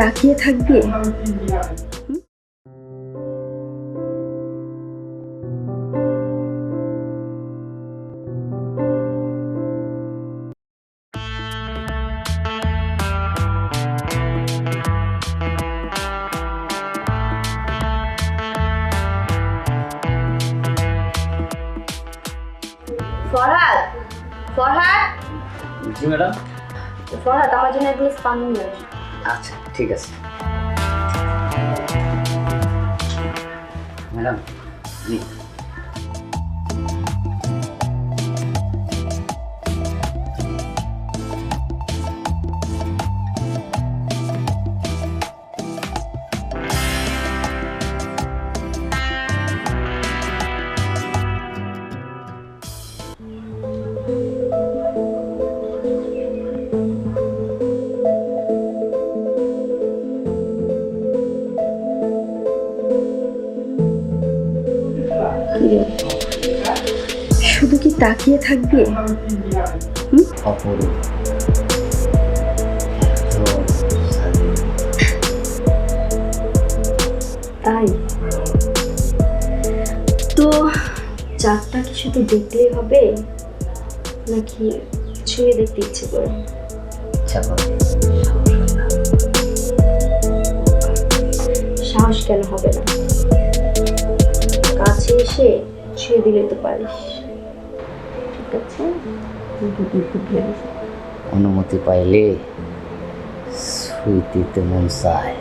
তাকিয়ে থাকবে? ফরহাদ, ফরহাদ, জি ম্যাডাম। ফরহাদ আমার জন্য এক গ্লাস পানি নিয়ে আস। আচ্ছা ঠিক আছে ম্যাডাম। জি শুধু কি তাকিয়ে থাকবে? অপরূপ। তাই তো চাঁদটা কি শুধু দেখলেই হবে নাকি ছুঁয়ে দেখতে ইচ্ছে করে? ইচ্ছা করে। সাহস কেন হবে না? কাছে এসে ছুঁয়ে দিলে তো পারিস। ঠিক আছে, অনুমতি পাইলে সুইটিতে মন চায়।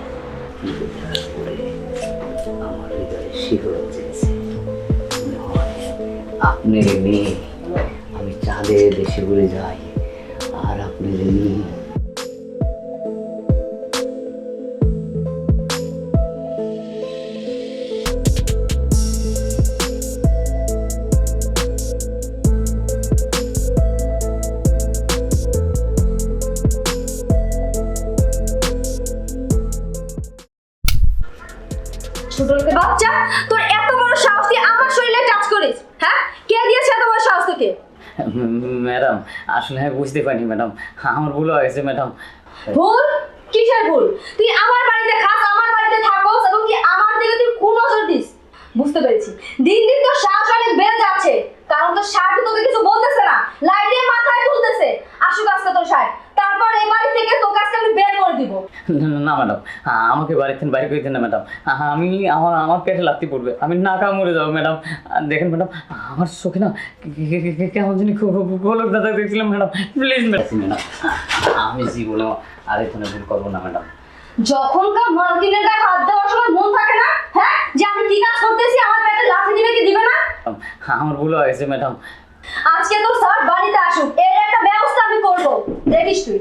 আমার হৃদয়ে শিহরণ জেগেছে। মনে হয় আপনার মেয়ে আমি চাঁদের দেশে ঘুরে যাই আর আপনার মেয়ে ছোট লোকের বাচ্চা, তোর এত বড় সাহস তুই আমার শরীরে টাচ করিস? হ্যাঁ, কে দিয়েছে এত বড় সাহস তোকে? ম্যাডাম আসলে আমি বুঝতে পারিনি ম্যাডাম, আমার ভুল হয়ে গেছে ম্যাডাম। ভুল? কিসের ভুল? তুই আমার বাড়িতে খাস, আমার বাড়িতে থাকোস এবং কি আমার দিকে তুই কোন নজর দিস? বুঝতে পেরেছি, দিন দিন তোর সাহস অনেক বেড়ে যাচ্ছে, কারণ তোর সাহেব তোকে কিছু বলতেছে না, লাইটে মাথায় তুলতেছে। আসুক আজকে তোর সাহেব, তারপর এই বাড়ি থেকে তোকে আজকে আমি বের করে দিব। না ম্যাডাম, আমাকে বাড়ি থেকে বাইরে করে দিন না ম্যাডাম। আমি আমার পেটে লাগতে পড়বে, আমি নাকা মরে যাবো ম্যাডাম। দেখেন ম্যাডাম, আমার চোখে না কেমন জানি গোলক দাদা দেখছিলাম ম্যাডাম। প্লিজ ম্যাডাম, আমি জীবনে আর এখানে ভুল করবো না ম্যাডাম। যখনকার মালকিনের গায়ে হাত দেওয়ার সময় মন থাকে না, হ্যাঁ, যে আমি কি কাজ করতেছি, আমার পেটে লাথি দিবে কি দিবে না? আমার ভুল হয়ে গেছে ম্যাডাম। আজকে তোর স্যার বাড়িতে আসুক, এর একটা ব্যবস্থা আমি করব, দেখিস তুই।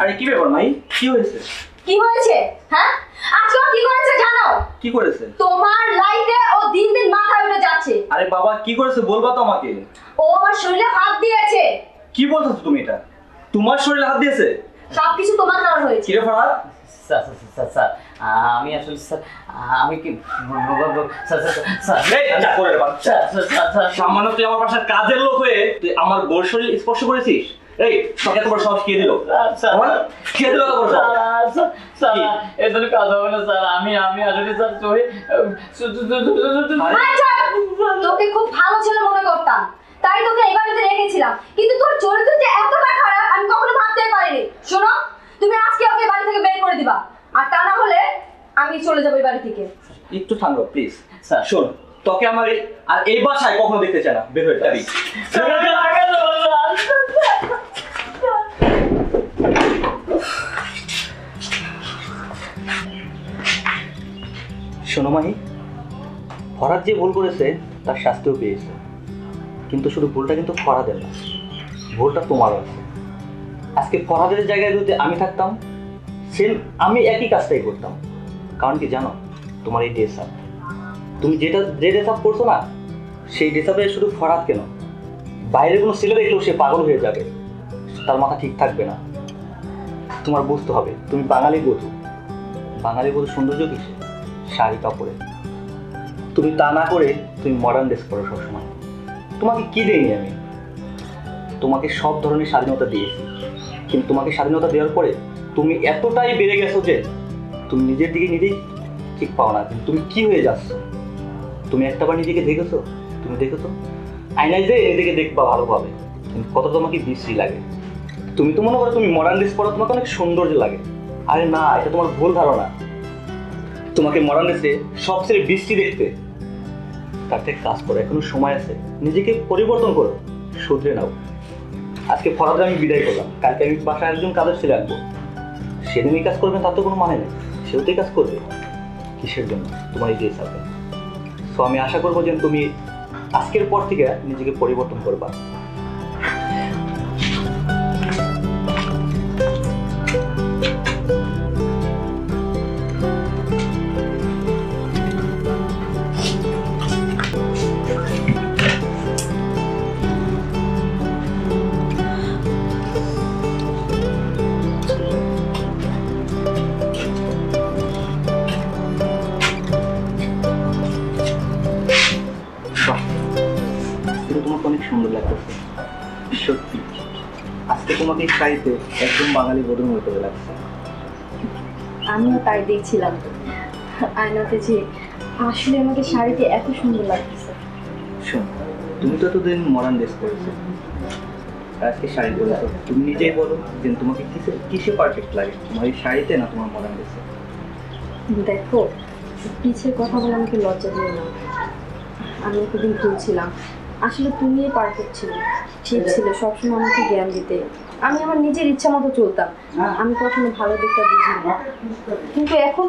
আরে কি ব্যাপার ভাই, কি হয়েছে? কি হয়েছে? হ্যাঁ, আজকে ও কি করেছে জানো? কি করেছে? তোমার লাইফে ও দিন দিন মাথায় উঠে যাচ্ছে। আরে বাবা কি করেছে বলবা তো আমাকে। ও আমার শরীরে হাত দিয়েছে। কি বলছো তুমি এটা? তোমার শরীরে হাত দিয়েছে? সবকিছু তোমার কারণে হয়েছে। কি রে ফরহাদ? স্যার স্যার স্যার আমি আসলে স্যার আমি কি স্যার স্যার এই যা করে রে বাচ্চা। সামান্য তুই আমার বাসার কাজের লোক হয়ে তুই আমার বোর শরীর স্পর্শ করেছিস? এই তোকে তোমার সাহস কে দিল? কে দিল তোমার সাহস? এজন্য কাজ হবে না স্যার। আমি আসলে স্যার তোকে খুব ভালো ছেলে মনে করতাম, তাই তোকে এই বাড়িতে রেখেছিলাম, কিন্তু তোর চরিত্র যে এতটা খারাপ আমি কখনো ভাবতেই পারিনি। শোনো, তুমি আজকে ওকে বাড়ি থেকে বের করে দিবা, আর তা না হলে আমি চলে যাবো এই বাড়ি থেকে। একটু থামো প্লিজ। স্যার শোন, তোকে আমার আর এই বাসায় কখনো দেখতে চাই না, বের হয়ে যাবি। শোনো মাহি, ফরহাদ যে ভুল করেছে তার শাস্তিও পেয়েছে, কিন্তু শুধু ভুলটা কিন্তু ফরহাদের না, ভুলটা তোমারও আছে। আজকে ফরহাদের জায়গায় যদি আমি থাকতাম, সেম আমি একই কাজটাই করতাম। কারণ কি জানো, তোমার এই ড্রেস আপ, তুমি যে ড্রেস আপ করছো না, সেই ড্রেস আপে শুধু ফরহাদ কেন, বাইরে কোনো ছেলে দেখলেও সে পাগল হয়ে যাবে, তার মাথা ঠিক থাকবে না। তোমার বুঝতে হবে তুমি বাঙালি বধূ। বাঙালি বধূ সৌন্দর্য কিসে? শাড়ি কাপড়ে। তুমি তা না করে তুমি মডার্ন ড্রেস করো সবসময়। তোমাকে কি দেয়নি আমি? তোমাকে সব ধরনের স্বাধীনতা দিয়েছি, কিন্তু তোমাকে স্বাধীনতা দেওয়ার পরে তুমি এতটাই বেড়ে গেছো যে তুমি নিজের দিকে নিজেই ঠিক পাও না যে তুমি কি হয়ে যাচ্ছ। তুমি একটাবার নিজেকে দেখেছো? তুমি দেখেছো আয়নায় যে নিজেকে দেখবা ভালোভাবে, কিন্তু কত তোমাকে বিশ্রী লাগে। তুমি তো মনে করো তুমি মডার্ন ড্রেস পরো তোমাকে অনেক সৌন্দর্য লাগে। আরে না, এটা তোমার ভুল ধারণা। তোমাকে মডার্ন ড্রেসে সবচেয়ে বিশ্রী দেখতে। তার থেকে কাজ করো, এখনো সময় আছে, নিজেকে পরিবর্তন করো, শুধরে নাও। আজকে ফরাদে আমি বিদায় করলাম, কালকে আমি বাসায় একজন কাজের ছেলে রাখবো। সেদিন এই কাজ করবেন তার তো কোনো মানে নেই, সেও তো এই কাজ করবে। কিসের জন্য? তোমার এই ড্রেস আছে। সো আমি আশা করবো যে তুমি আজকের পর থেকে নিজেকে পরিবর্তন করবা। বাহ, কিন্তু তোমাকে অনেক সুন্দর লাগতেছে সত্যি। আজকে তোমাকে এই শাড়িতে একদম বাঙালি বধূর মতো লাগছে। আমিও তাই দেখছিলাম আয়নাতে যে আসলে আমাকে শাড়িতে এত সুন্দর লাগতেছে। শোন, তুমি তো এতদিন মডার্ন ড্রেস করেছো, আর আজকে শাড়ি পরেছো। তুমি নিজেই বলো যে তোমাকে কিসে পারফেক্ট লাগে, তোমার এই শাড়িতে না তোমার মডার্ন ড্রেসে? দেখো, পিছের কথা বলে আমাকে লজ্জা দিও না। আমি একদিন ভুলছিলাম। আসলে তুমিই পারফেক্ট ছিলে, ঠিক ছিল, সবসময় আমাকে জ্ঞান দিতে। আমি আমার নিজের ইচ্ছা মতো চলতাম। আমি কখনো ভালো দিকটা বুঝিনি, কিন্তু এখন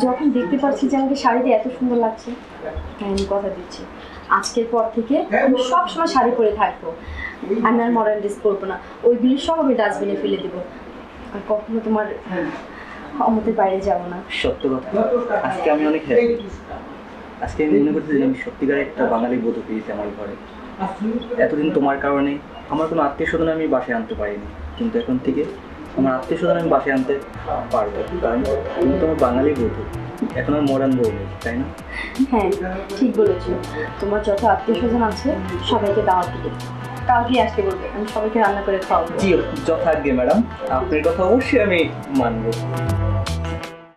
যখন দেখতে পাচ্ছি যে আমাকে শাড়িতে এত সুন্দর লাগছে, তাই আমি কথা দিচ্ছি আজকের পর থেকে আমি সবসময় শাড়ি পরে থাকবো। আমি আর মডার্ন ড্রেস করবো না, ওইগুলি সব আমি ডাস্টবিনে ফেলে দেবো। আর কখনো তোমার অমতের বাইরে যাবো না। সত্য কথা, আজকে আমি অনেক হ্যাপি। আজকে আমি মনে করছি যে আমি সত্যিকারের একটা বাঙালি বধূ পেয়েছি আমার ঘরে। এতদিন তোমার কারণে আমার কোনো আত্মীয় স্বজন আমি বাসায় আনতে পারিনি, কিন্তু এখন থেকে আমার আত্মীয় স্বজন আমি বাসায় আনতে পারবো, কারণ তুমি তো আমার বাঙালি বধূ, এখন আর মডার্ন বউ নেই, তাই না? হ্যাঁ, ঠিক বলেছো। তোমার যত আত্মীয় স্বজন আছে সবাইকে দাওয়াত দিবে, কালকে আসতে বলবে, আমি সবাইকে রান্না করে খাওয়াবো। জি, যথাজ্ঞে ম্যাডাম, আপনার কথা অবশ্যই আমি মানবো।